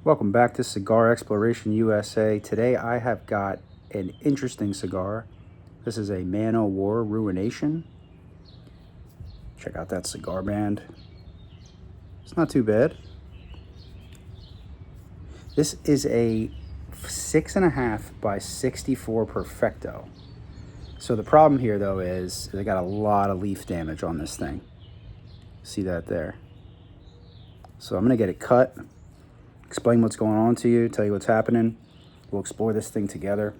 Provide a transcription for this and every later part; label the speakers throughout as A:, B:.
A: Welcome back to Cigar Exploration USA. Today I have got an interesting cigar. This is a Man O' War Ruination. Check out that cigar band. It's not too bad. This is a 6.5 by 64 Perfecto. So the problem here though is I got a lot of leaf damage on this thing. See that there? So I'm gonna get it cut, explain what's going on to you, tell you what's happening. We'll explore this thing together.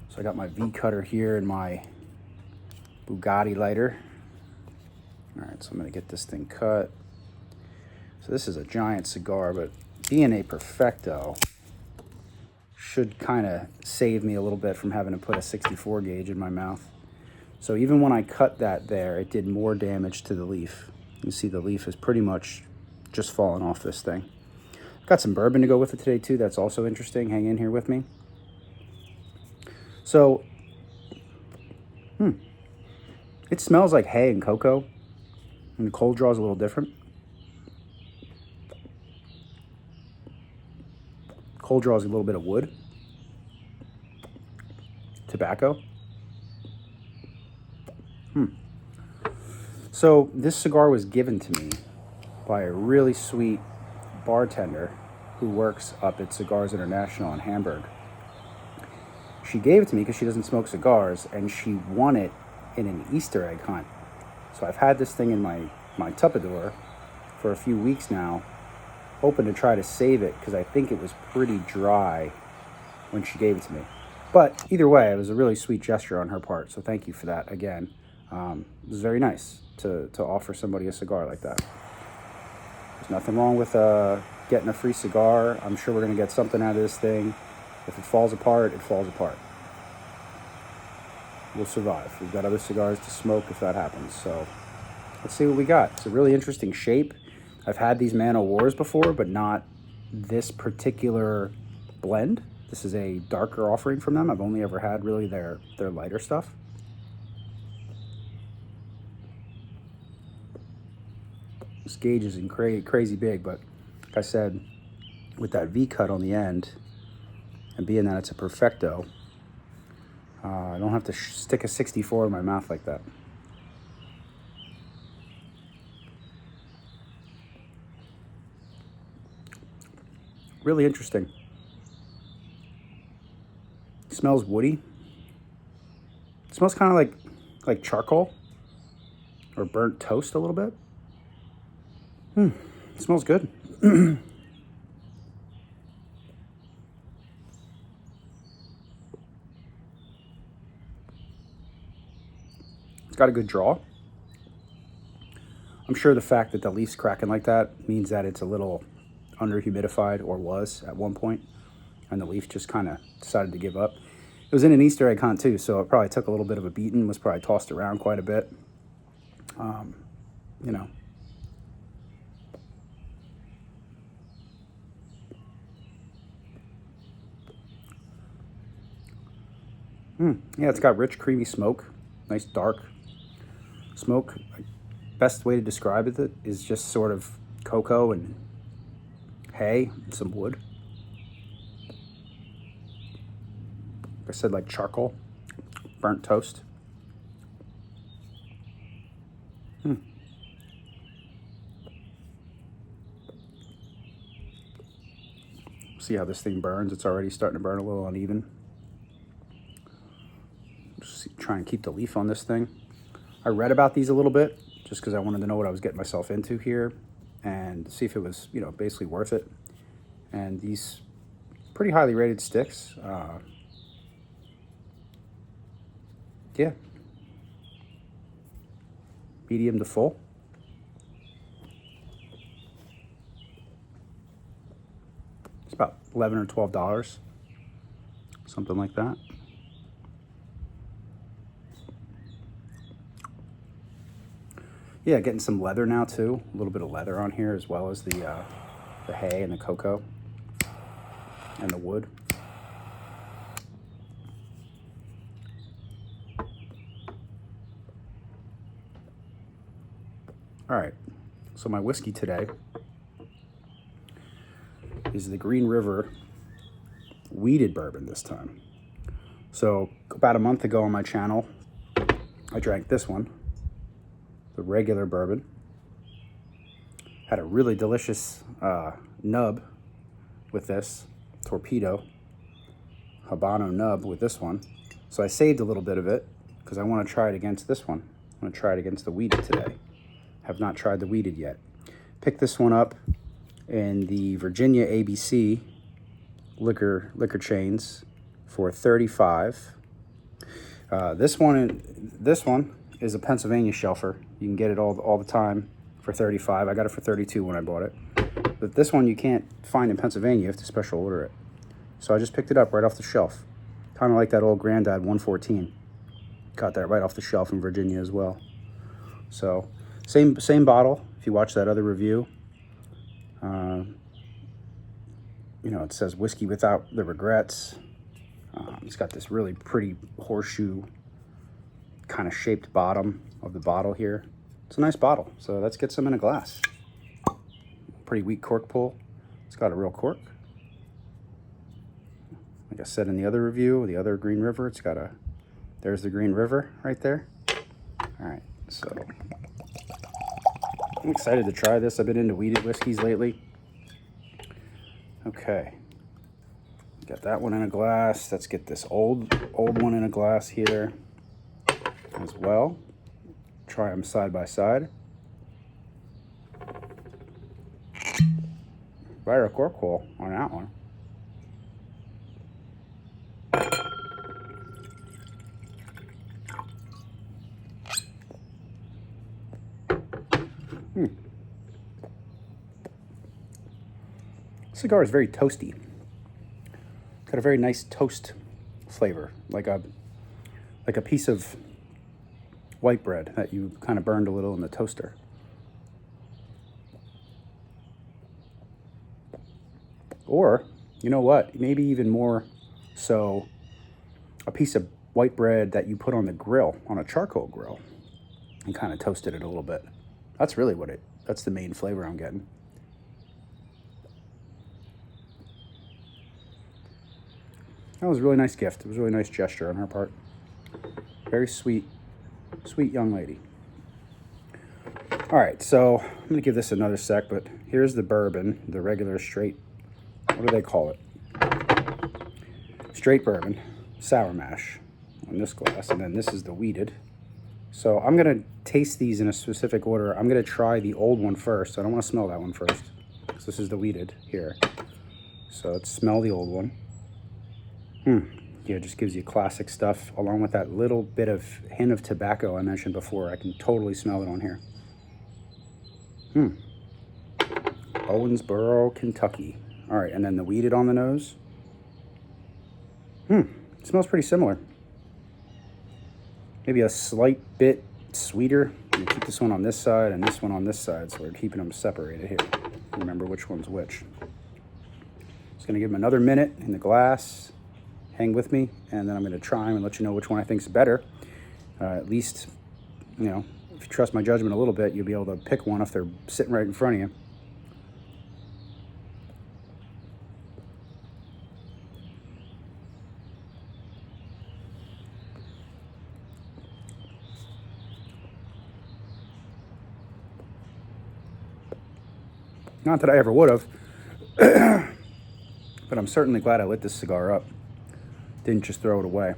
A: So I got my V cutter here and my Bugatti lighter. All right, so I'm gonna get this thing cut. So this is a giant cigar, but being a Perfecto should kind of save me a little bit from having to put a 64 gauge in my mouth. So even when I cut that there, it did more damage to the leaf. You see the leaf is pretty much just falling off this thing. Got some bourbon to go with it today too. That's also interesting. Hang in here with me. So, it smells like hay and cocoa, and the cold draw is a little different. Cold draw is a little bit of wood, tobacco. So this cigar was given to me by a really sweet bartender who works up at Cigars International in Hamburg. She gave it to me because she doesn't smoke cigars, and she won it in an Easter egg hunt. So I've had this thing in my Tupperware for a few weeks now, hoping to try to save it because I think it was pretty dry when she gave it to me. But either way, it was a really sweet gesture on her part, so thank you for that again. It was very nice to offer somebody a cigar like that. There's nothing wrong with getting a free cigar. I'm sure we're going to get something out of this thing. If it falls apart, it falls apart. We'll survive. We've got other cigars to smoke if that happens. So let's see what we got. It's a really interesting shape. I've had these Man O' Wars before, but not this particular blend. This is a darker offering from them. I've only ever had really their lighter stuff. This gauge is crazy big, but like I said, with that V cut on the end, and being that it's a Perfecto, I don't have to stick a 64 in my mouth like that. Really interesting. It smells woody. It smells kind of like charcoal or burnt toast a little bit. It smells good. It's got a good draw. I'm sure the fact that the leaf's cracking like that means that it's a little under humidified, or was at one point, and the leaf just kind of decided to give up. It was in an Easter egg hunt too, so it probably took a little bit of a beating, was probably tossed around quite a bit. You know. Yeah, it's got rich, creamy smoke. Nice dark smoke. Best way to describe it is just sort of cocoa and hay and some wood. Like I said, like charcoal, burnt toast. See how this thing burns? It's already starting to burn a little uneven. Just try and keep the leaf on this thing. I read about these a little bit just because I wanted to know what I was getting myself into here and see if it was, basically worth it. And these pretty highly rated sticks. Yeah. Medium to full. It's about $11 or $12, something like that. Yeah, getting some leather now too. A little bit of leather on here, as well as the hay and the cocoa and the wood. All right, so my whiskey today is the Green River weeded bourbon this time. So about a month ago on my channel, I drank this one, the regular bourbon. Had a really delicious nub with this, torpedo, Habano nub with this one. So I saved a little bit of it because I want to try it against this one. I'm going to try it against the weeded today. Have not tried the weeded yet. Picked this one up in the Virginia ABC liquor chains for $35. This one is a Pennsylvania shelfer. You can get it all the time for $35. I got it for $32 when I bought it. But this one you can't find in Pennsylvania. You have to special order it. So I just picked it up right off the shelf. Kind of like that old Grandad 114. Got that right off the shelf in Virginia as well. So same bottle. If you watch that other review, you know, it says whiskey without the regrets. It's got this really pretty horseshoe kind of shaped bottom of the bottle here. It's a nice bottle, so let's get some in a glass. Pretty weak cork pull. It's got a real cork. Like I said in the other review, the other Green River, it's got a, there's the Green River right there. All right, so I'm excited to try this. I've been into weeded whiskeys lately. Okay, got that one in a glass. Let's get this old one in a glass here as well. Try them side by side. Better cork hole on that one. Cigar is very toasty. Got a very nice toast flavor, like a piece of white bread that you kind of burned a little in the toaster. Or, you know what, maybe even more so, a piece of white bread that you put on the grill, on a charcoal grill, and kind of toasted it a little bit. That's really that's the main flavor I'm getting. That was a really nice gift. It was a really nice gesture on her part. Very sweet young lady. All right, so I'm gonna give this another sec, but here's the bourbon, the regular straight, what do they call it? Straight bourbon, sour mash on this glass, and then this is the weeded. So I'm gonna taste these in a specific order. I'm gonna try the old one first. I don't wanna smell that one first, because this is the weeded here. So let's smell the old one. Yeah, it just gives you classic stuff, along with that little bit of hint of tobacco I mentioned before. I can totally smell it on here. Owensboro, Kentucky. All right, and then the weeded on the nose. It smells pretty similar. Maybe a slight bit sweeter. I'm gonna keep this one on this side and this one on this side, so we're keeping them separated here. Remember which one's which. Just gonna give them another minute in the glass. Hang with me, and then I'm going to try them and let you know which one I think is better. At least, you know, if you trust my judgment a little bit, you'll be able to pick one if they're sitting right in front of you. Not that I ever would have, but I'm certainly glad I lit this cigar up. Didn't just throw it away.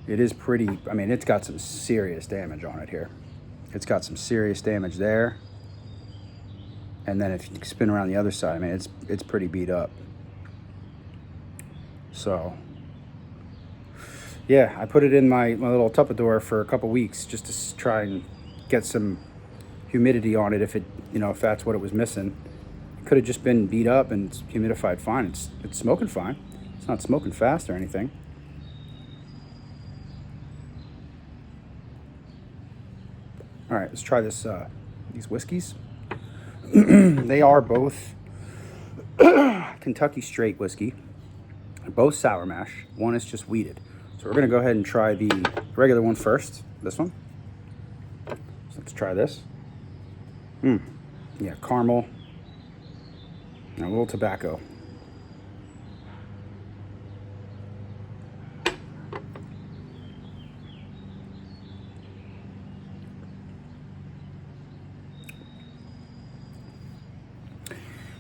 A: It is pretty, I mean, it's got some serious damage on it here. It's got some serious damage there. And then if you spin around the other side, I mean, it's pretty beat up. So, yeah, I put it in my little Tupperware for a couple weeks just to try and get some humidity on it if that's what it was missing. It could have just been beat up and humidified fine. It's smoking fine. It's not smoking fast or anything. All right, let's try this. These whiskeys. They are both Kentucky straight whiskey. They're both sour mash. One is just weeded. So we're gonna go ahead and try the regular one first. This one. So let's try this. Yeah, caramel. And a little tobacco.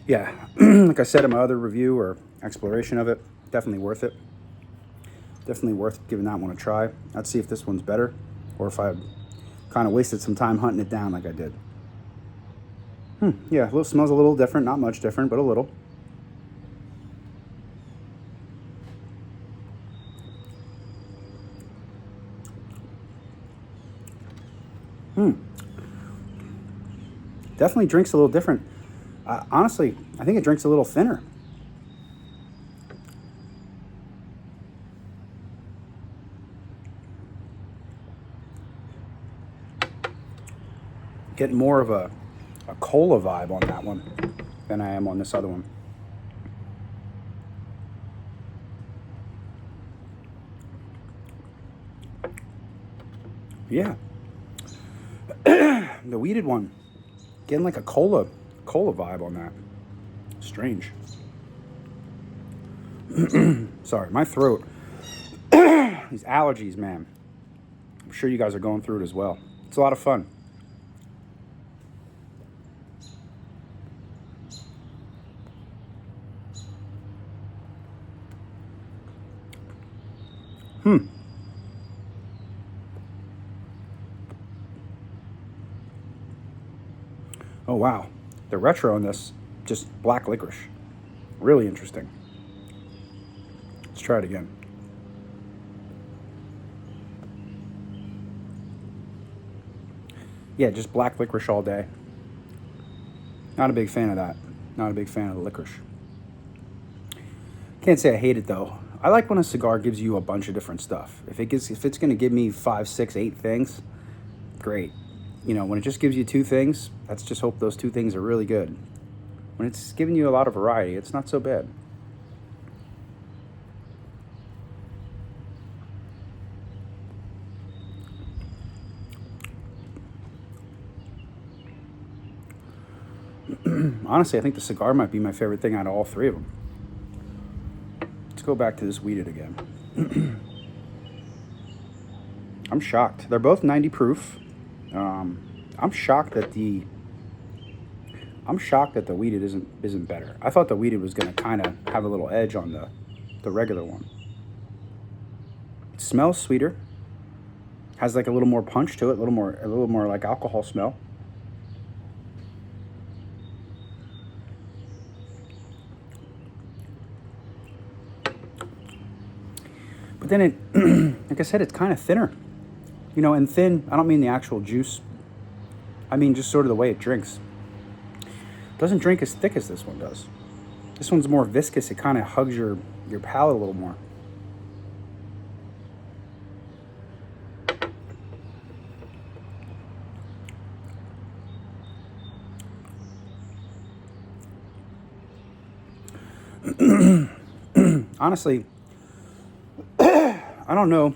A: Yeah, like I said in my other review or exploration of it, definitely worth it. Definitely worth giving that one a try. Let's see if this one's better, or if I kind of wasted some time hunting it down like I did. Yeah, smells a little different, not much different, but a little. Definitely drinks a little different. Honestly, I think it drinks a little thinner. Getting more of a cola vibe on that one than I am on this other one. Yeah. The weeded one, getting like a cola vibe on that. Strange. Sorry, my throat. These allergies, man. I'm sure you guys are going through it as well. It's a lot of fun. Oh, wow. The retro on this, just black licorice. Really interesting. Let's try it again. Yeah, just black licorice all day. Not a big fan of that. Not a big fan of the licorice. Can't say I hate it though. I like when a cigar gives you a bunch of different stuff. If it's going to give me 5, 6, 8 things, great. You know, when it just gives you 2 things, let's just hope those 2 things are really good. When it's giving you a lot of variety, it's not so bad. Honestly, I think the cigar might be my favorite thing out of all 3 of them. Let's go back to this weeded again. I'm shocked. They're both 90 proof. I'm shocked that the weeded isn't better. I thought the weeded was going to kind of have a little edge on the regular one. It smells sweeter. Has like a little more punch to it, a little more like alcohol smell. But then it, like I said, it's kind of thinner. You know, and thin, I don't mean the actual juice. I mean just sort of the way it drinks. It doesn't drink as thick as this one does. This one's more viscous. It kind of hugs your palate a little more. Honestly, I don't know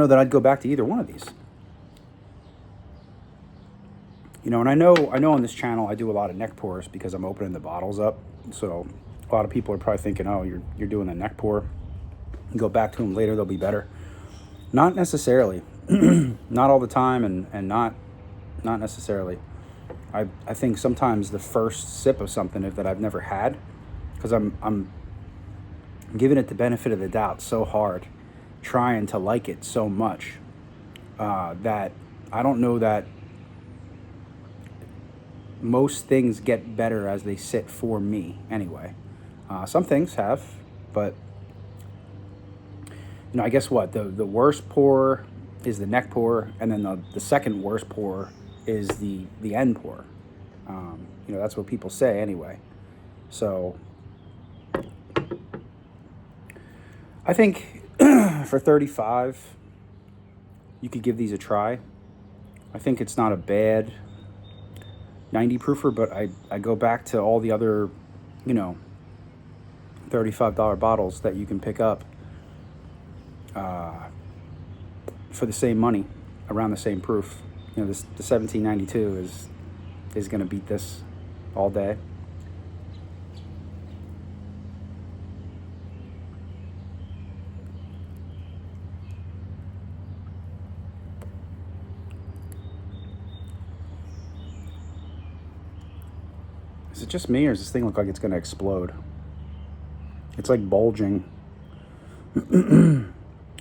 A: that I'd go back to either one of these. You know, and I know on this channel I do a lot of neck pours because I'm opening the bottles up. So a lot of people are probably thinking, oh, you're doing a neck pour. You go back to them later, they'll be better. Not necessarily. Not all the time, and not necessarily. I think sometimes the first sip of something that I've never had, because I'm giving it the benefit of the doubt so hard, trying to like it so much, that I don't know that most things get better as they sit for me anyway. Some things have, but you know, I guess what the worst pour is the neck pour, and then the second worst pour is the end pour. You know, that's what people say anyway. So I think for $35, you could give these a try. I think it's not a bad 90 proofer, but I go back to all the other, you know, $35 bottles that you can pick up for the same money, around the same proof. You know, the 1792 is going to beat this all day. Is it just me, or does this thing look like it's going to explode? It's like bulging.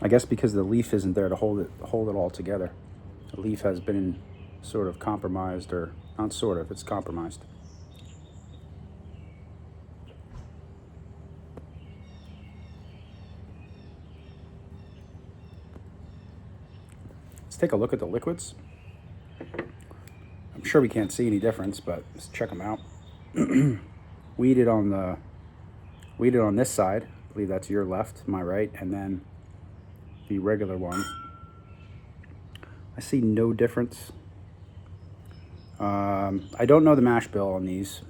A: I guess because the leaf isn't there to hold it all together. The leaf has been sort of compromised, or not sort of, it's compromised. Let's take a look at the liquids. I'm sure we can't see any difference, but let's check them out. Weeded on this side. I believe that's your left, my right, and then the regular one. I see no difference. I don't know the mash bill on these.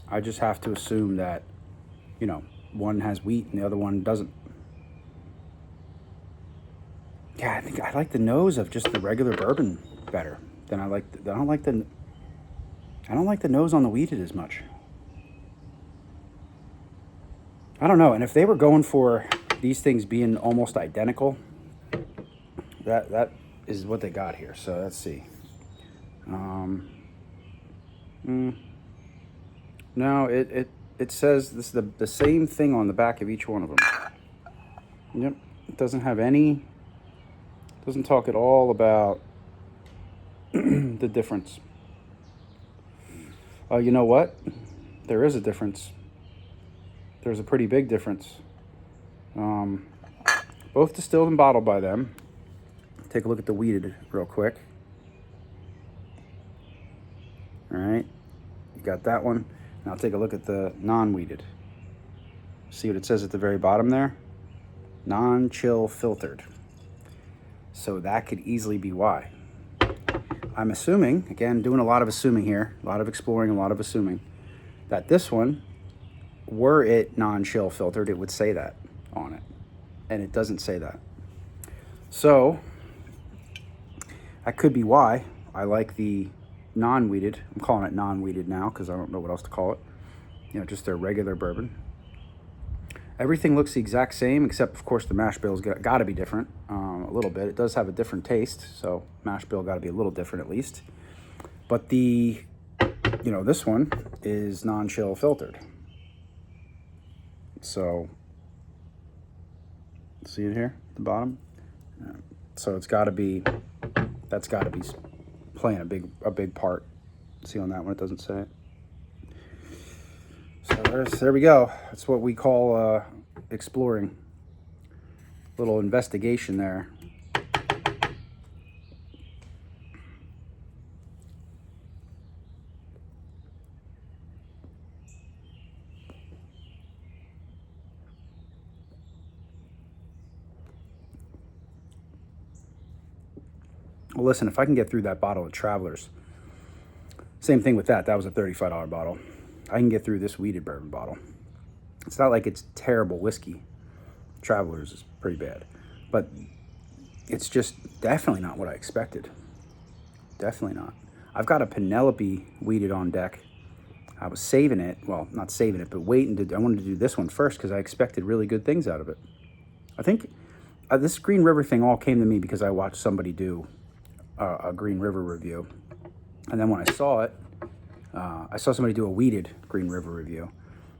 A: I just have to assume that, you know, one has wheat and the other one doesn't. Yeah, I think I like the nose of just the regular bourbon better than I don't like the nose on the wheated as much. I don't know. And if they were going for these things being almost identical, that is what they got here. So let's see. No, it says this is the same thing on the back of each one of them. Yep, it doesn't have any. Doesn't talk at all about the difference. You know what? There is a difference. There's a pretty big difference. Both distilled and bottled by them. Take a look at the wheated real quick. All right, you got that one. Now take a look at the non-wheated. See what it says at the very bottom there? Non-chill filtered. So that could easily be why. I'm assuming, again, doing a lot of assuming here, a lot of exploring, a lot of assuming, that this one, were it non-chill filtered, it would say that on it. And it doesn't say that. So that could be why I like the non-wheated. I'm calling it non-wheated now because I don't know what else to call it. You know, just their regular bourbon. Everything looks the exact same, except, of course, the mash bill's got to be different a little bit. It does have a different taste, so mash bill got to be a little different at least. But the, you know, this one is non-chill filtered. So, see it here at the bottom? So it's got to be, that's got to be playing a big part. See on that one, it doesn't say it. So there we go. That's what we call exploring. Little investigation there. Well, listen, if I can get through that bottle of Travelers, same thing with that. That was a $35 bottle. I can get through this wheated bourbon bottle. It's not like it's terrible whiskey. Travelers is pretty bad. But it's just definitely not what I expected. Definitely not. I've got a Penelope wheated on deck. I was saving it. Well, not saving it, but waiting. I wanted to do this one first because I expected really good things out of it. I think this Green River thing all came to me because I watched somebody do a Green River review. And then when I saw it, I saw somebody do a wheated Green River review,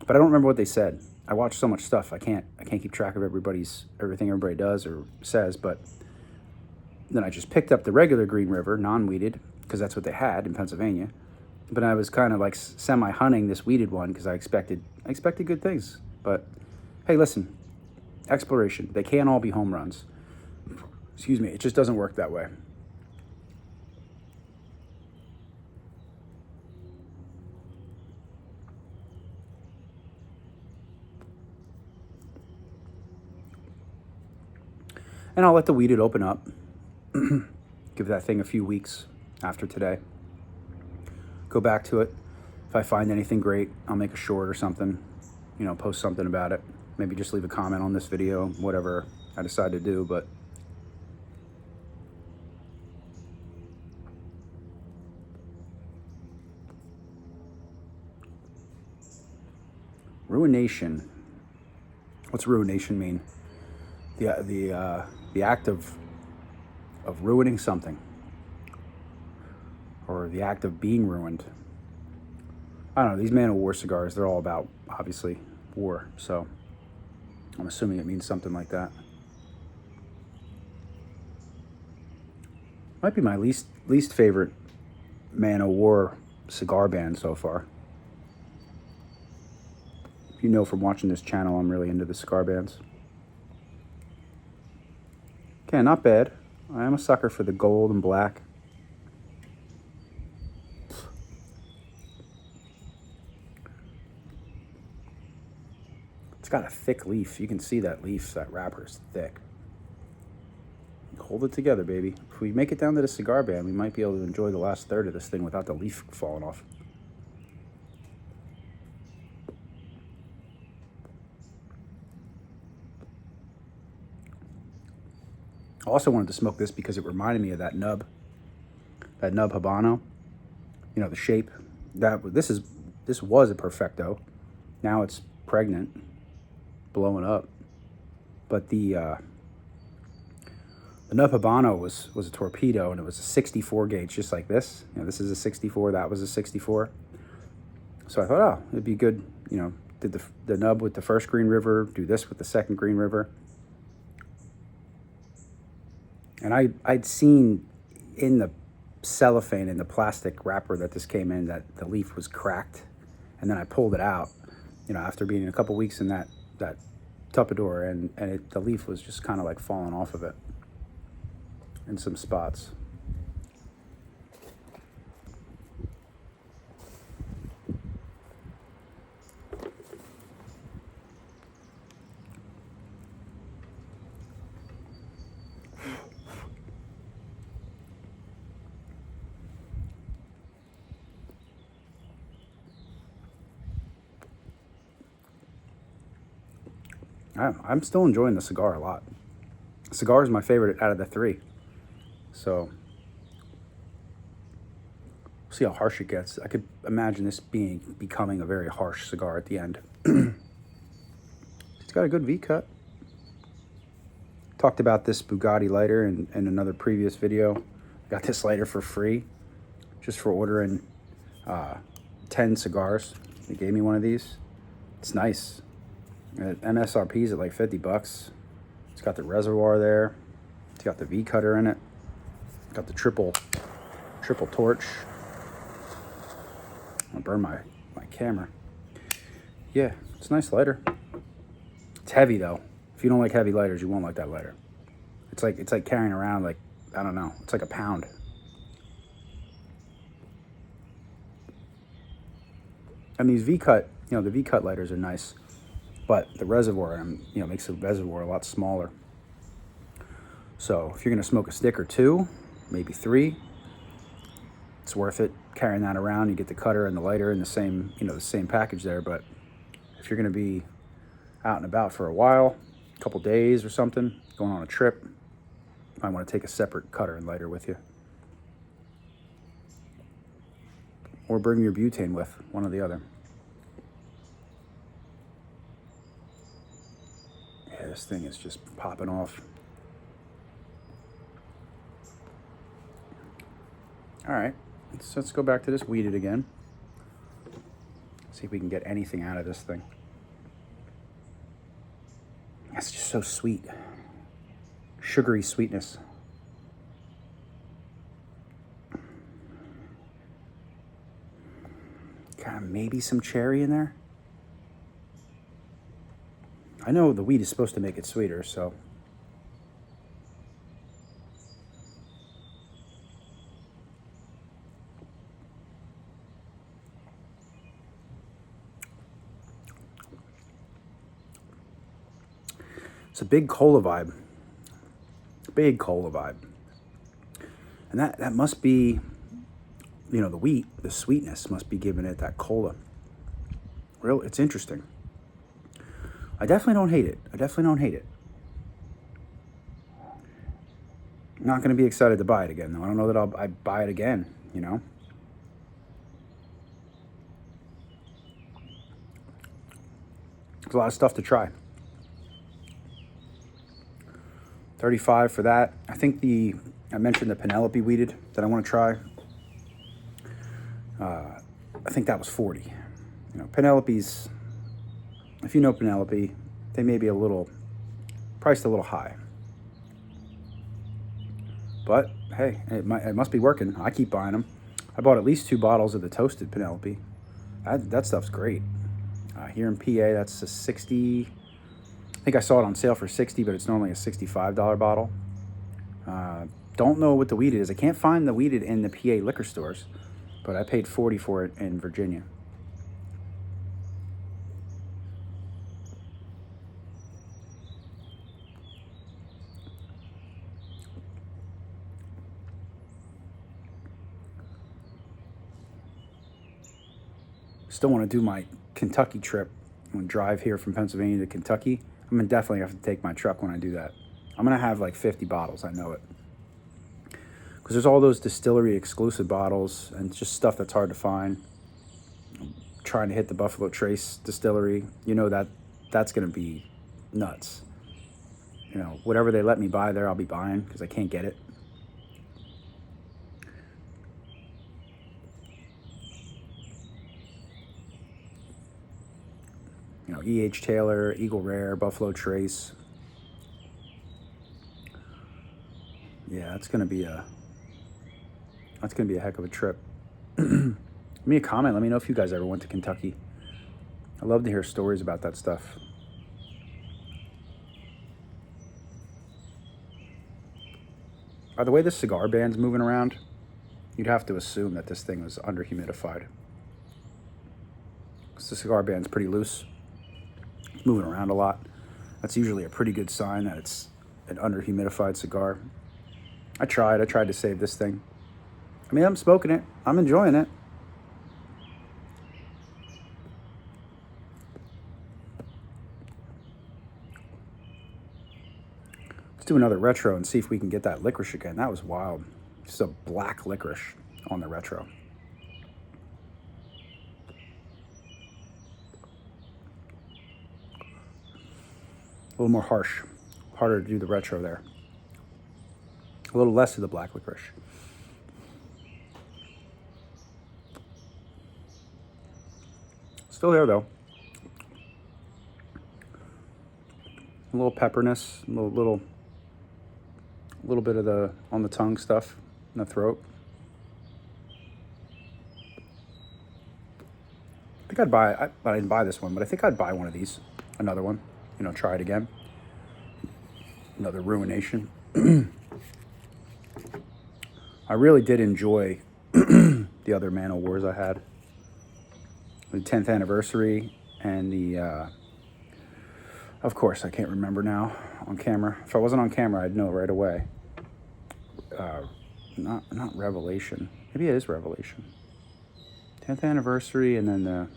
A: but I don't remember what they said. I watch so much stuff, I can't keep track of everything everybody does or says. But then I just picked up the regular Green River, non-wheated, because that's what they had in Pennsylvania. But I was kind of like semi-hunting this wheated one because I expected good things. But hey, listen, exploration. They can't all be home runs. Excuse me, it just doesn't work that way. And I'll let the wheated open up. Give that thing a few weeks after today. Go back to it. If I find anything great, I'll make a short or something. You know, post something about it. Maybe just leave a comment on this video, whatever I decide to do. But ruination. What's ruination mean? The act of ruining something, or the act of being ruined. I don't know, these Man of War cigars, they're all about, obviously, war. So I'm assuming it means something like that. Might be my least favorite Man of War cigar band so far. You know from watching this channel, I'm really into the cigar bands. Okay, not bad. I am a sucker for the gold and black. It's got a thick leaf. You can see that leaf, that wrapper is thick. Hold it together, baby. If we make it down to the cigar band, we might be able to enjoy the last third of this thing without the leaf falling off. I also wanted to smoke this because it reminded me of that nub Habano. You know, the shape. This was a Perfecto. Now it's pregnant, blowing up. But the nub Habano was a torpedo, and it was a 64 gauge, just like this. You know, this is a 64. That was a 64. So I thought, oh, it'd be good. You know, did the nub with the first Green River, do this with the second Green River. And I'd seen in the cellophane, in the plastic wrapper that this came in, that the leaf was cracked. And then I pulled it out, you know, after being a couple weeks in that Tupperware, and the leaf was just kind of like falling off of it in some spots. I'm still enjoying the cigar a lot. The cigar is my favorite out of the three. So, we'll see how harsh it gets. I could imagine this becoming a very harsh cigar at the end. It's got a good V-cut. Talked about this Bugatti lighter in another previous video. Got this lighter for free, just for ordering 10 cigars. They gave me one of these. It's nice. MSRP is at like 50 bucks. It's got the reservoir there. It's got the V cutter in it. Got the triple torch. I'll burn my camera. Yeah, it's a nice lighter. It's heavy though. If you don't like heavy lighters, you won't like that lighter. It's like carrying around, like, I don't know, it's like a pound. And these V-cut, you know, the V-cut lighters are nice. But the reservoir, you know, makes the reservoir a lot smaller. So if you're gonna smoke a stick or two, maybe 3, it's worth it carrying that around. You get the cutter and the lighter in the same, you know, the same package there. But if you're gonna be out and about for a while, a couple days or something, going on a trip, you might want to take a separate cutter and lighter with you. Or bring your butane with, one or the other. Yeah, this thing is just popping off. All right, let's go back to this weeded again. See if we can get anything out of this thing. It's just so sweet. Sugary sweetness. Kind of maybe some cherry in there. I know the weed is supposed to make it sweeter, so. It's a big cola vibe. Big cola vibe. And that must be, you know, the wheat, the sweetness must be giving it that cola. It's interesting. I definitely don't hate it. I'm not going to be excited to buy it again, though. I don't know that I'd buy it again, you know? There's a lot of stuff to try. $35 for that. I think I mentioned the Penelope weeded that I want to try. I think that was $40. You know, Penelope's, if you know Penelope, they may be priced a little high. But hey, it must be working. I keep buying them. I bought at least 2 bottles of the toasted Penelope. That stuff's great. Here in PA, that's a 60. I think I saw it on sale for 60, but it's normally a $65 bottle. Don't know what the weeded is. I can't find the weeded in the PA liquor stores, but I paid 40 for it in Virginia. Still want to do my Kentucky trip. I'm going to drive here from Pennsylvania to Kentucky. I'm going to definitely have to take my truck when I do that. I'm going to have like 50 bottles, I know it. Because there's all those distillery exclusive bottles and just stuff that's hard to find. I'm trying to hit the Buffalo Trace distillery. You know that's going to be nuts. You know, whatever they let me buy there, I'll be buying because I can't get it. You know, E.H. Taylor, Eagle Rare, Buffalo Trace. Yeah, that's gonna be a heck of a trip. Leave me a comment. Let me know if you guys ever went to Kentucky. I love to hear stories about that stuff. By the way this cigar band's moving around, you'd have to assume that this thing was underhumidified. Because the cigar band's pretty loose. It's moving around a lot. That's usually a pretty good sign that it's an underhumidified cigar. I tried to save this thing. I mean, I'm smoking it. I'm enjoying it. Let's do another retro and see if we can get that licorice again. That was wild. Just a black licorice on the retro. A little more harsh. Harder to do the retro there. A little less of the black licorice. Still there though. A little pepperness, a little bit of the on the tongue stuff in the throat. I think I didn't buy this one, but I think I'd buy one of these. Another one. You know, try it again. Another Ruination. I really did enjoy the other Man O' Wars I had. The 10th anniversary and the, of course, I can't remember now on camera. If I wasn't on camera, I'd know right away. Not Revelation. Maybe it is Revelation. 10th anniversary and then the,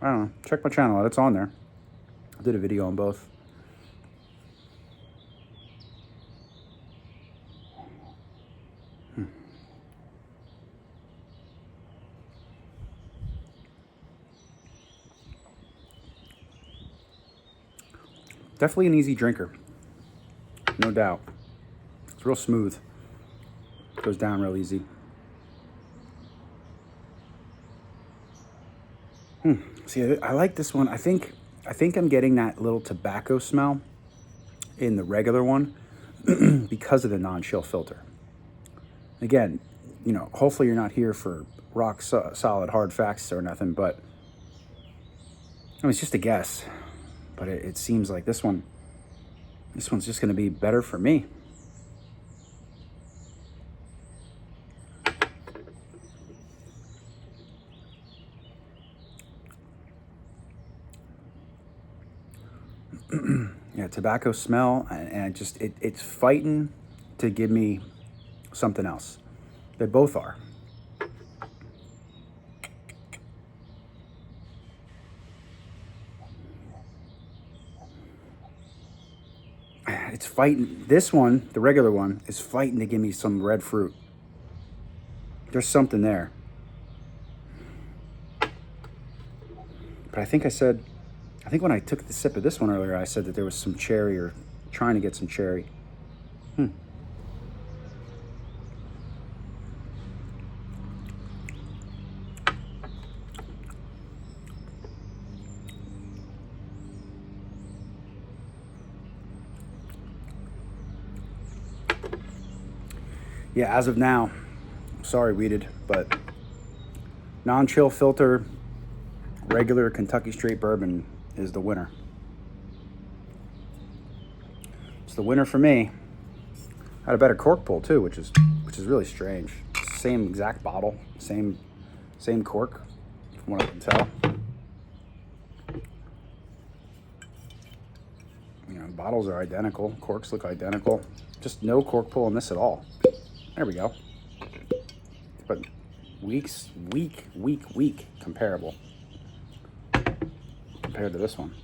A: I don't know. Check my channel out. It's on there. I did a video on both. Definitely an easy drinker. No doubt. It's real smooth. Goes down real easy. See, I like this one. I think I'm getting that little tobacco smell in the regular one because of the non-chill filter. Again, you know, hopefully you're not here for rock solid hard facts or nothing, but I mean, it's just a guess. But it seems like this one's just going to be better for me. Yeah, tobacco smell, and it's fighting to give me something else. They both are. It's fighting. This one, the regular one, is fighting to give me some red fruit. There's something there. But I think when I took the sip of this one earlier, I said that there was some cherry or trying to get some cherry. Yeah, as of now, sorry, weeded, but non-chill filter, regular Kentucky straight bourbon is the winner. It's the winner for me. Had a better cork pull too, which is really strange. Same exact bottle, same cork, from what I can tell. You know, bottles are identical, corks look identical. Just no cork pull in this at all. There we go. But weak comparable compared to this one.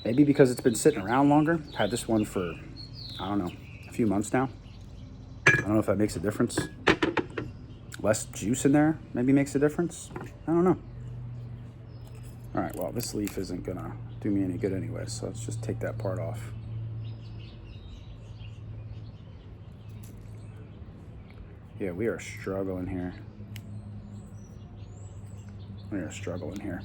A: Maybe because it's been sitting around longer. Had this one for, I don't know, a few months now. I don't know if that makes a difference. Less juice in there maybe makes a difference. I don't know. All right, well, this leaf isn't gonna do me any good anyway, so let's just take that part off. Yeah, we are struggling here. We are struggling here.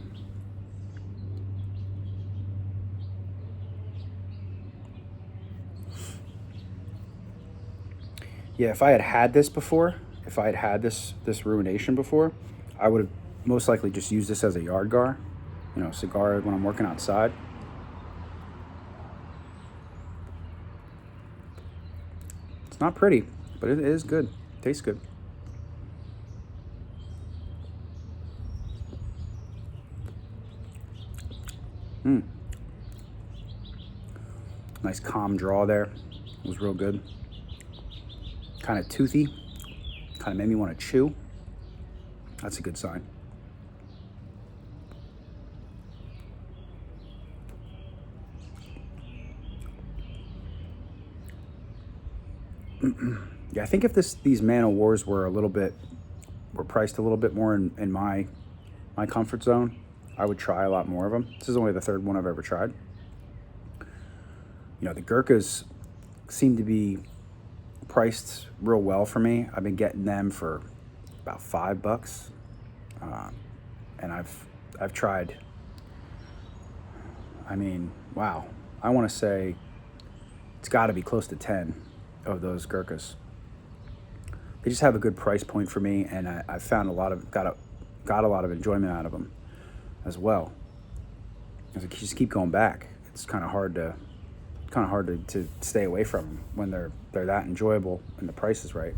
A: Yeah, if I had this before, if I had this Ruination before, I would have most likely just used this as a yard gar, you know, cigar when I'm working outside. It's not pretty, but it is good. Tastes good. Nice calm draw there. It was real good. Kind of toothy. Kind of made me want to chew. That's a good sign. Yeah, I think if these Man O' Wars were priced a little bit more in my comfort zone, I would try a lot more of them. This is only the third one I've ever tried. You know, the Gurkhas seem to be priced real well for me. I've been getting them for about $5, and I've tried. I mean, wow, I want to say it's got to be close to 10 of those Gurkhas. They just have a good price point for me, and I found got a lot of enjoyment out of them as well. As I just keep going back, it's kind of hard to stay away from them when they're that enjoyable and the price is right.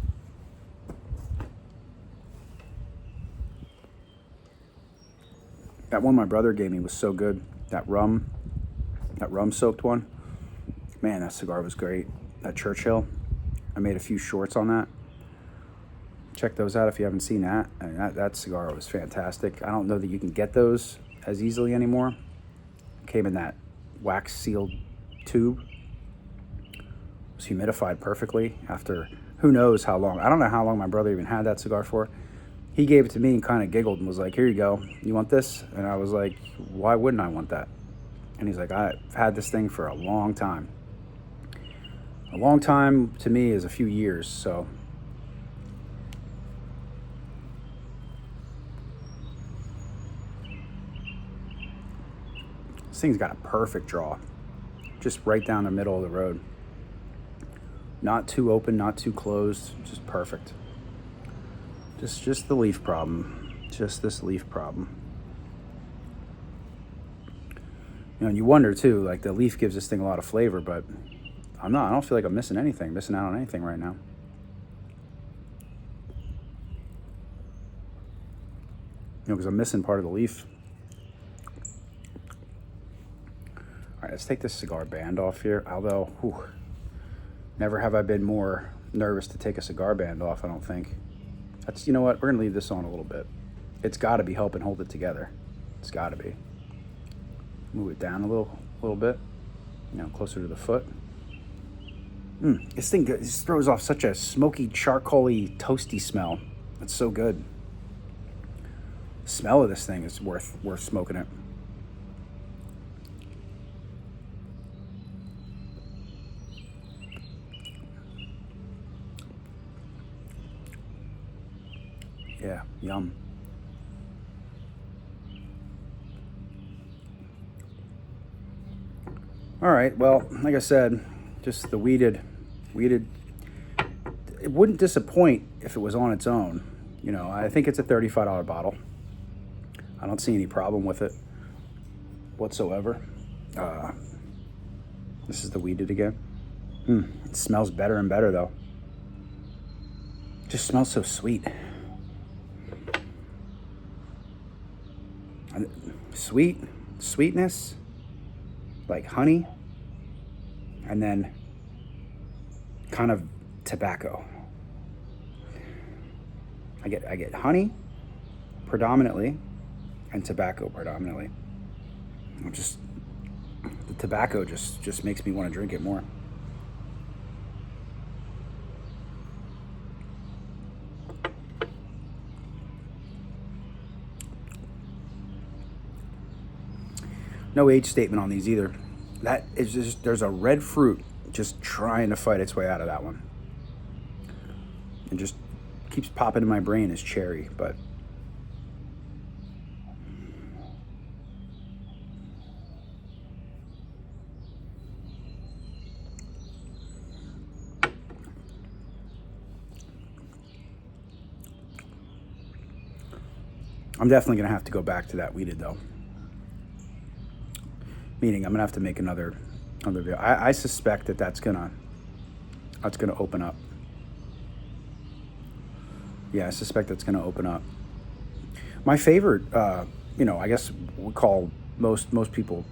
A: That one my brother gave me was so good. That rum soaked one. Man, that cigar was great. That Churchill, I made a few shorts on that. Check those out if you haven't seen that. I mean, that cigar was fantastic. I don't know that you can get those as easily anymore. It came in that wax sealed tube. It was humidified perfectly after who knows how long. I don't know how long my brother even had that cigar for. He gave it to me and kind of giggled and was like, "Here you go. You want this?" And I was like, "Why wouldn't I want that?" And he's like, "I've had this thing for a long time." A long time to me is a few years, so. This thing's got a perfect draw. Just right down the middle of the road. Not too open, not too closed, just perfect. Just the leaf problem. Just this leaf problem. You know, and you wonder too, like the leaf gives this thing a lot of flavor, but I don't feel like I'm missing out on anything right now. You know, because I'm missing part of the leaf. All right, let's take this cigar band off here. Although, never have I been more nervous to take a cigar band off, I don't think. You know what, we're gonna leave this on a little bit. It's gotta be helping hold it together. It's gotta be. Move it down a little bit, you know, closer to the foot. This thing just throws off such a smoky, charcoaly, toasty smell. It's so good. The smell of this thing is worth smoking it. Yeah, yum. All right, well, like I said, just the weeded it wouldn't disappoint if it was on its own. You know, I think it's a $35 bottle. I don't see any problem with it whatsoever. This is the weeded again. It smells better and better though. It just smells so sweet. Sweetness, like honey, and then kind of tobacco. I get honey predominantly and tobacco predominantly. The tobacco just makes me want to drink it more. No age statement on these either. That is just, there's a red fruit just trying to fight its way out of that one. It just keeps popping in my brain as cherry, but I'm definitely gonna have to go back to that weeded though. Meaning I'm gonna have to make another video. I suspect that's gonna open up. Yeah, I suspect that's gonna open up. My favorite, you know, I guess we call most people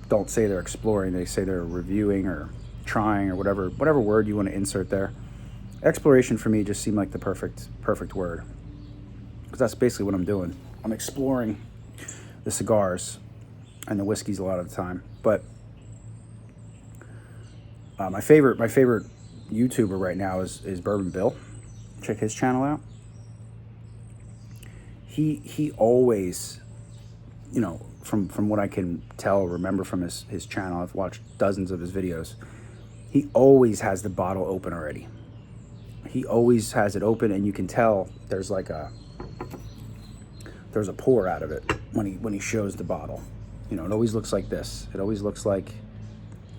A: don't say they're exploring, they say they're reviewing or trying or whatever word you want to insert there. Exploration for me just seemed like the perfect word, because that's basically what I'm doing. I'm exploring the cigars and the whiskeys a lot of the time. But my favorite YouTuber right now is Bourbon Bill. Check his channel out. He always, you know, from what I can tell, remember from his channel, I've watched dozens of his videos, he always has the bottle open already. He always has it open, and you can tell there's a pour out of it when he shows the bottle. You know, it always looks like this. It always looks like,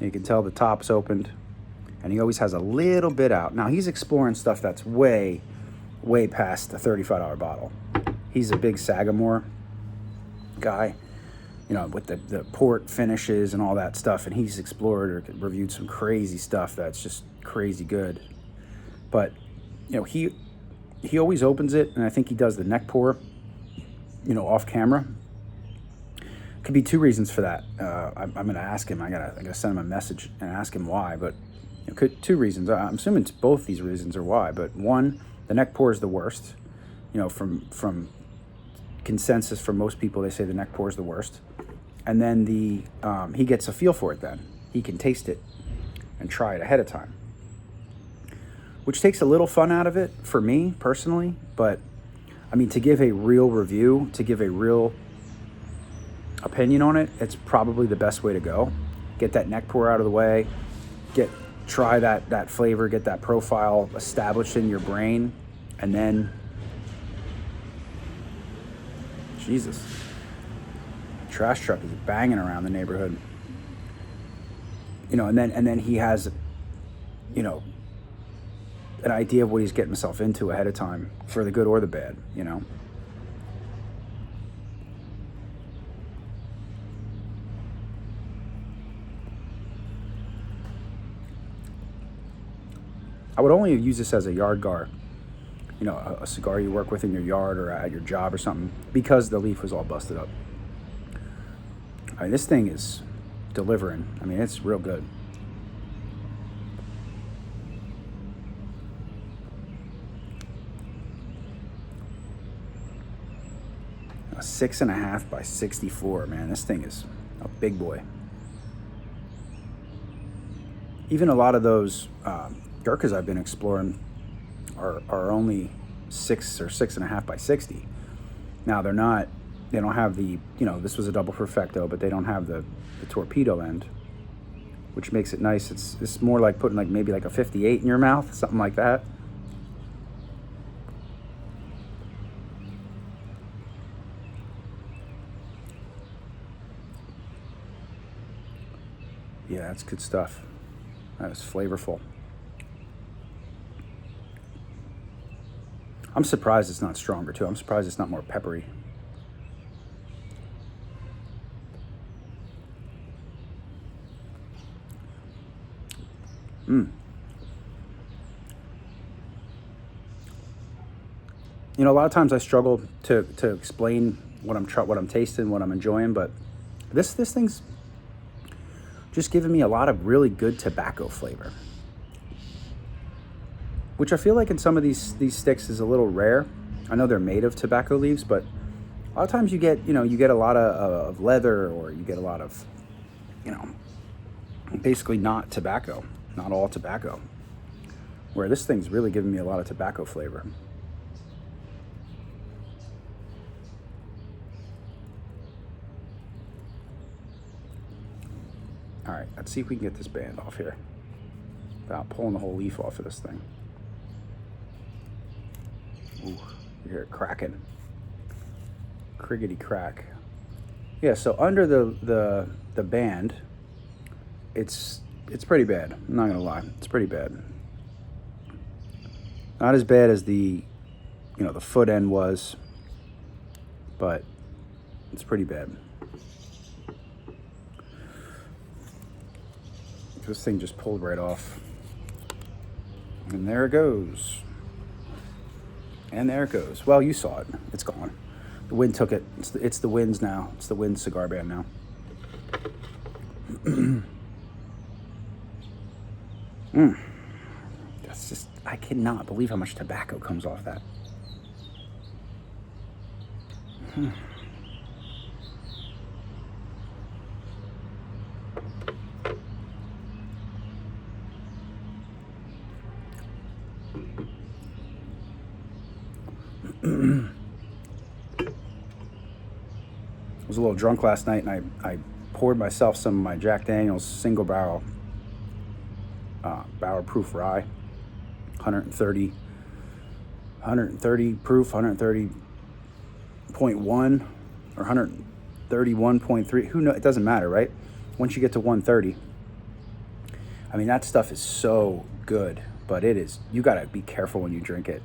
A: you can tell the top's opened, and he always has a little bit out. Now, he's exploring stuff that's way past a $35 bottle. He's a big Sagamore guy, you know, with the port finishes and all that stuff, and he's explored or reviewed some crazy stuff that's just crazy good. But, you know, he always opens it, and I think he does the neck pour, you know, off camera. Could be two reasons for that. I'm gonna ask him. I gotta send him a message and ask him why. But you know, two reasons. I'm assuming both these reasons are why. But one, the neck pour is the worst. You know, from consensus from most people, they say the neck pour is the worst. And then he gets a feel for it. Then he can taste it and try it ahead of time, which takes a little fun out of it for me personally. But I mean, to give a real review, to give a real opinion on it, it's probably the best way to go. Get that neck pour out of the way, try that flavor, get that profile established in your brain, and then Jesus, the trash truck is banging around the neighborhood. You know, and then he has, you know, an idea of what he's getting himself into ahead of time, for the good or the bad, you know. I would only use this as a yard gar, you know, a cigar you work with in your yard or at your job or something, because the leaf was all busted up. I mean, this thing is delivering. I mean, it's real good. A 6.5 by 64, man. This thing is a big boy. Even a lot of those Gurkhas I've been exploring are only 6 or 6.5 by 60. Now they don't have the, you know, this was a double perfecto, but they don't have the torpedo end, which makes it nice. It's more like putting maybe a 58 in your mouth, something like that. Yeah, that's good stuff. That is flavorful. I'm surprised it's not stronger too. I'm surprised it's not more peppery. You know, a lot of times I struggle to explain what I'm tasting, what I'm enjoying, but this thing's just giving me a lot of really good tobacco flavor, which I feel like in some of these sticks is a little rare. I know they're made of tobacco leaves, but a lot of times you get a lot of leather, or you get a lot of, basically not tobacco, not all tobacco, where this thing's really giving me a lot of tobacco flavor. All right, let's see if we can get this band off here without pulling the whole leaf off of this thing. Ooh, you hear it cracking. Criggity crack. Yeah, so under the band, it's pretty bad. I'm not gonna lie, it's pretty bad. Not as bad as the foot end was, but it's pretty bad. This thing just pulled right off. And there it goes. And there it goes. Well, you saw it. It's gone. The wind took it. It's the wind's now. It's the wind cigar band now. That's just, I cannot believe how much tobacco comes off that. I was a little drunk last night, and I poured myself some of my Jack Daniel's single barrel proof rye, 130 proof, 130.1 or 131.3. Who knows? It doesn't matter, right? Once you get to 130, I mean, that stuff is so good, but you gotta be careful when you drink it.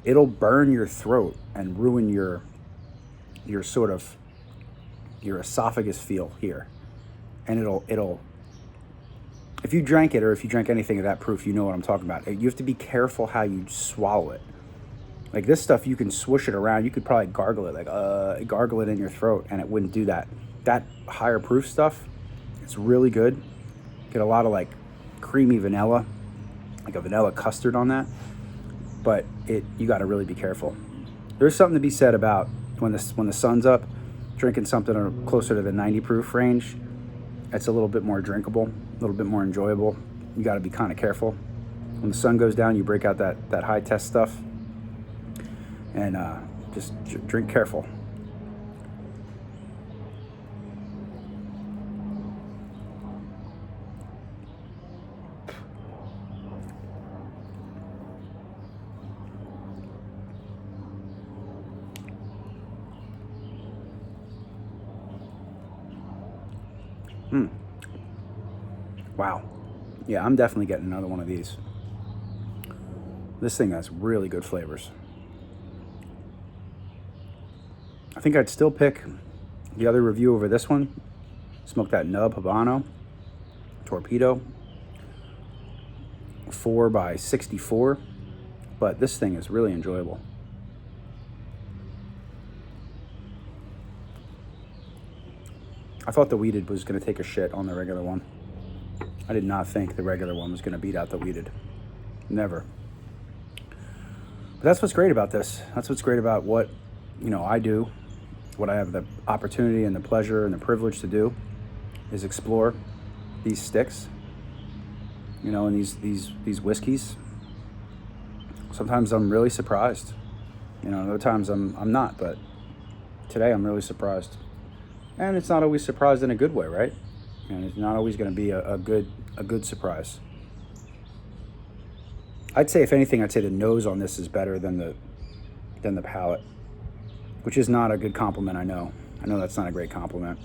A: It'll burn your throat and ruin your sort of your esophagus feel here, and it'll if you drank it, or if you drank anything of that proof, you know what I'm talking about. You have to be careful how you swallow it. Like this stuff, you can swoosh it around. You could probably gargle it, gargle it in your throat, and it wouldn't do that. That higher proof stuff, it's really good. Get a lot of like creamy vanilla, like a vanilla custard on that. But you got to really be careful. There's something to be said about when the sun's up, drinking something closer to the 90 proof range. It's a little bit more drinkable, a little bit more enjoyable. You got to be kind of careful. When the sun goes down, you break out that high test stuff, and just drink careful. Wow. Yeah, I'm definitely getting another one of these. This thing has really good flavors. I think I'd still pick the other review over this one. Smoke that nub Habano Torpedo 4x64, but this thing is really enjoyable. I thought the weeded was going to take a shit on the regular one. I did not think the regular one was going to beat out the weeded. Never. But that's what's great about this. That's what's great about what, I do, what I have the opportunity and the pleasure and the privilege to do, is explore these sticks, and these whiskeys. Sometimes I'm really surprised. Other times I'm not, but today I'm really surprised. And it's not always surprised in a good way, right? And it's not always going to be a good surprise. I'd say, if anything, the nose on this is better than the palate, which is not a good compliment. I know that's not a great compliment.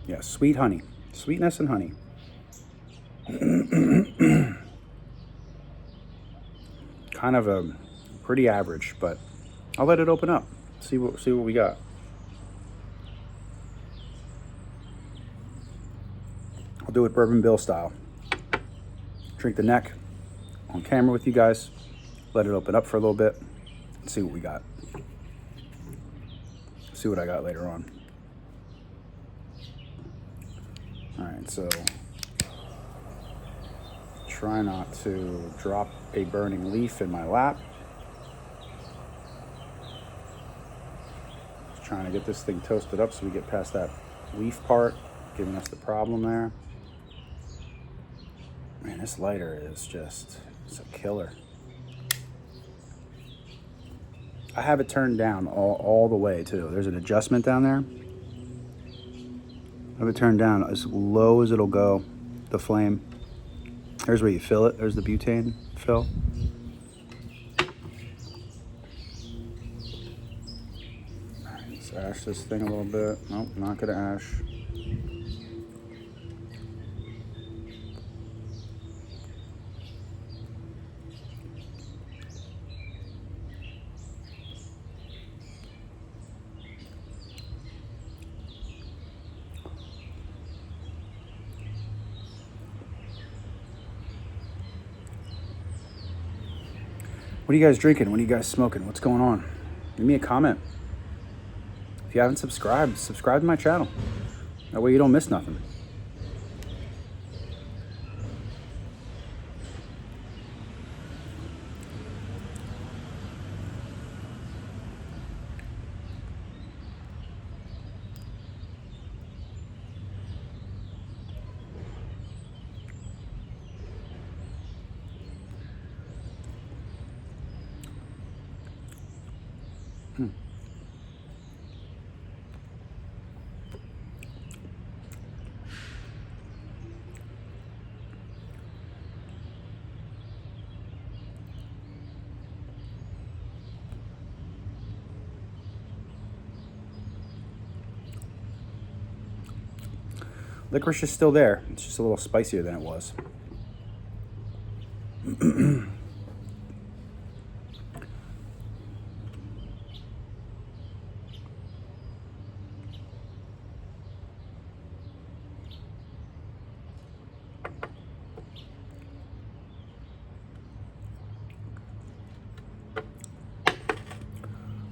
A: Yeah, sweet honey. Sweetness and honey. Kind of a pretty average, but I'll let it open up. See what we got. I'll do it Bourbon Bill style. Drink the neck on camera with you guys. Let it open up for a little bit. See what we got. See what I got later on. All right, so try not to drop a burning leaf in my lap. Just trying to get this thing toasted up so we get past that leaf part, giving us the problem there. Man, this lighter is just, it's a killer. I have it turned down all the way too. There's an adjustment down there. I have it turned down as low as it'll go, the flame. There's where you fill it. There's the butane fill. All right, let's ash this thing a little bit. Nope, not gonna ash. What are you guys drinking? What are you guys smoking? What's going on? Give me a comment. If you haven't subscribed, subscribe to my channel. That way you don't miss nothing. Licorice is still there. It's just a little spicier than it was.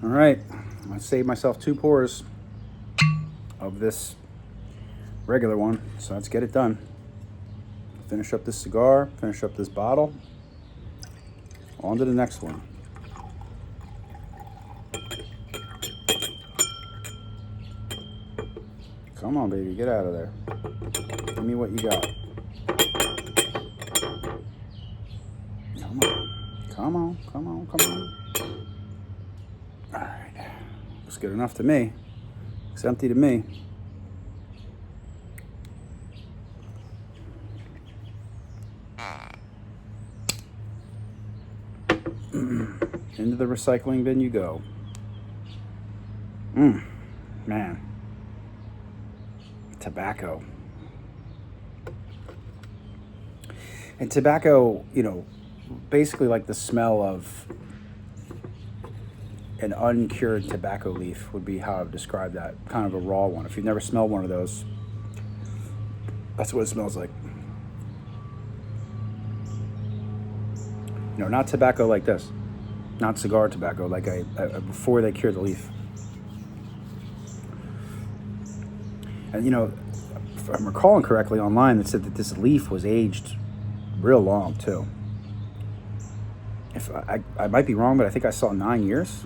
A: All right, I saved myself 2 pours of this regular one, so let's get it done. Finish up this cigar, finish up this bottle. On to the next one. Come on, baby, get out of there. Give me what you got. Come on, come on, come on, come on. All right, looks good enough to me. Looks empty to me. Into the recycling bin you go. Man. Tobacco. And tobacco, you know, basically like the smell of an uncured tobacco leaf would be how I've described that. Kind of a raw one. If you've never smelled one of those, that's what it smells like. You know, not tobacco like this. Not cigar tobacco, like before they cure the leaf. And you know, if I'm recalling correctly online, it said that this leaf was aged real long too. If I might be wrong, but I think I saw 9 years.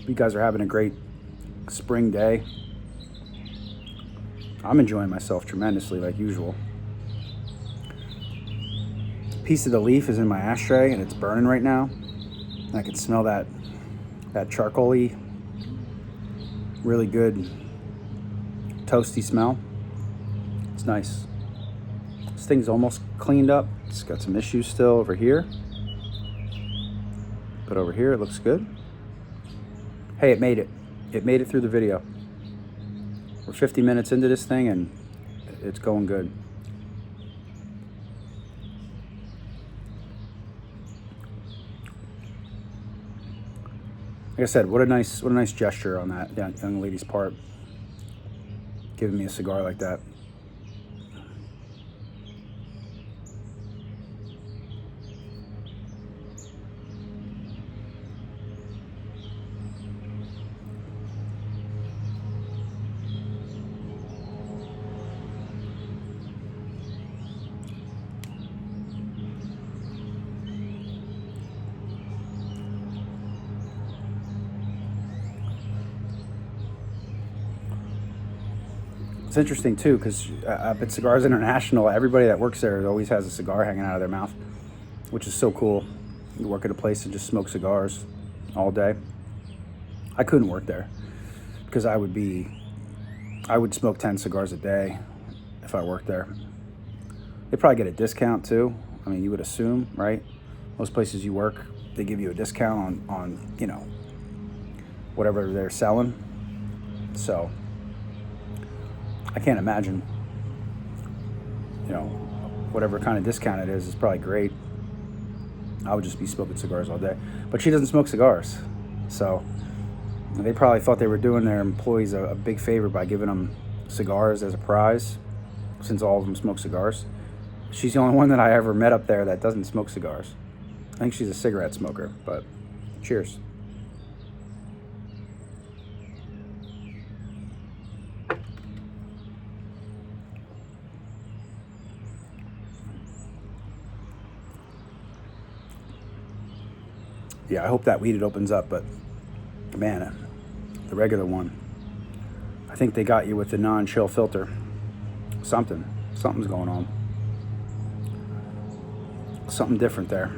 A: Be you guys are having a great spring day. I'm enjoying myself tremendously, like usual. A piece of the leaf is in my ashtray and it's burning right now. And I can smell that charcoaly, really good toasty smell. It's nice. This thing's almost cleaned up. It's got some issues still over here, but over here it looks good. Hey, it made it. It made it through the video. We're 50 minutes into this thing and it's going good. Like I said, what a nice gesture on that young lady's part, giving me a cigar like that. It's interesting too, because up at Cigars International, everybody that works there always has a cigar hanging out of their mouth, which is so cool. You work at a place and just smoke cigars all day. I couldn't work there because I would smoke 10 cigars a day if I worked there. They probably get a discount too. I mean, you would assume, right? Most places you work, they give you a discount on you know, whatever they're selling. So I can't imagine, you know, whatever kind of discount it is probably great. I would just be smoking cigars all day. But she doesn't smoke cigars. So they probably thought they were doing their employees a big favor by giving them cigars as a prize, since all of them smoke cigars. She's the only one that I ever met up there that doesn't smoke cigars. I think she's a cigarette smoker, but cheers. Yeah, I hope that weeded opens up, but man, the regular one, I think they got you with the non-chill filter. Something's going on. Something different there.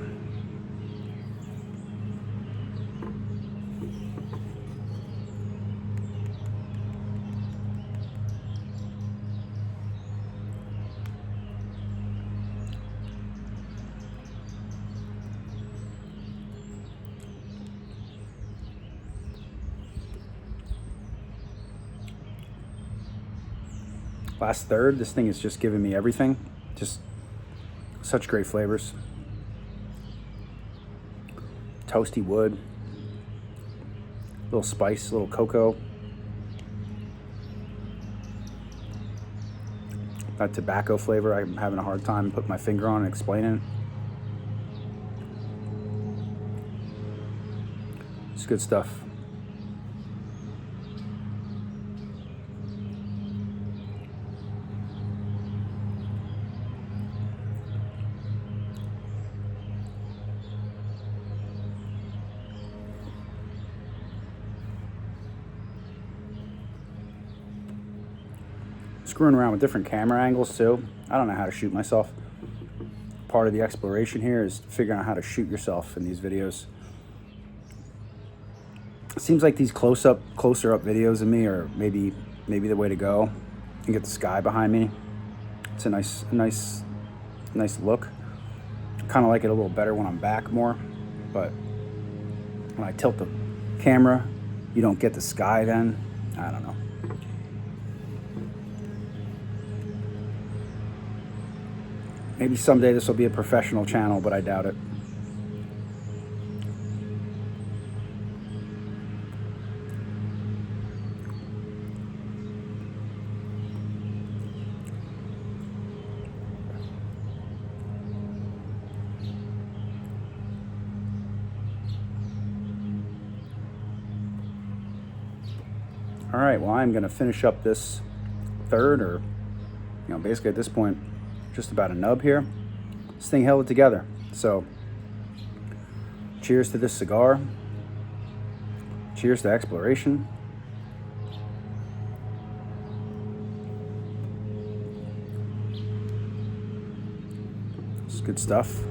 A: Last third, this thing is just giving me everything. Just such great flavors. Toasty wood, little spice, little cocoa. That tobacco flavor, I'm having a hard time putting my finger on and explaining. It's good stuff. Screwing around with different camera angles too. I don't know how to shoot myself. Part of the exploration here is figuring out how to shoot yourself in these videos. It seems like these closer up videos of me are maybe the way to go. And get the sky behind me. It's a nice look. Kind of like it a little better when I'm back more, but when I tilt the camera, you don't get the sky then. I don't know. Maybe someday this will be a professional channel, but I doubt it. All right, well, I'm gonna finish up this third, or, you know, basically at this point, just about a nub here. This thing held it together. So cheers to this cigar. Cheers to exploration. It's good stuff.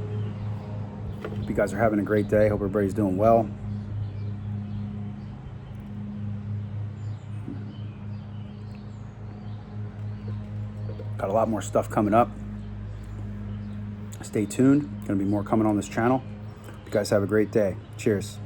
A: Hope you guys are having a great day. Hope everybody's doing well. Got a lot more stuff coming up. Stay tuned. Going to be more coming on this channel. You guys have a great day. Cheers.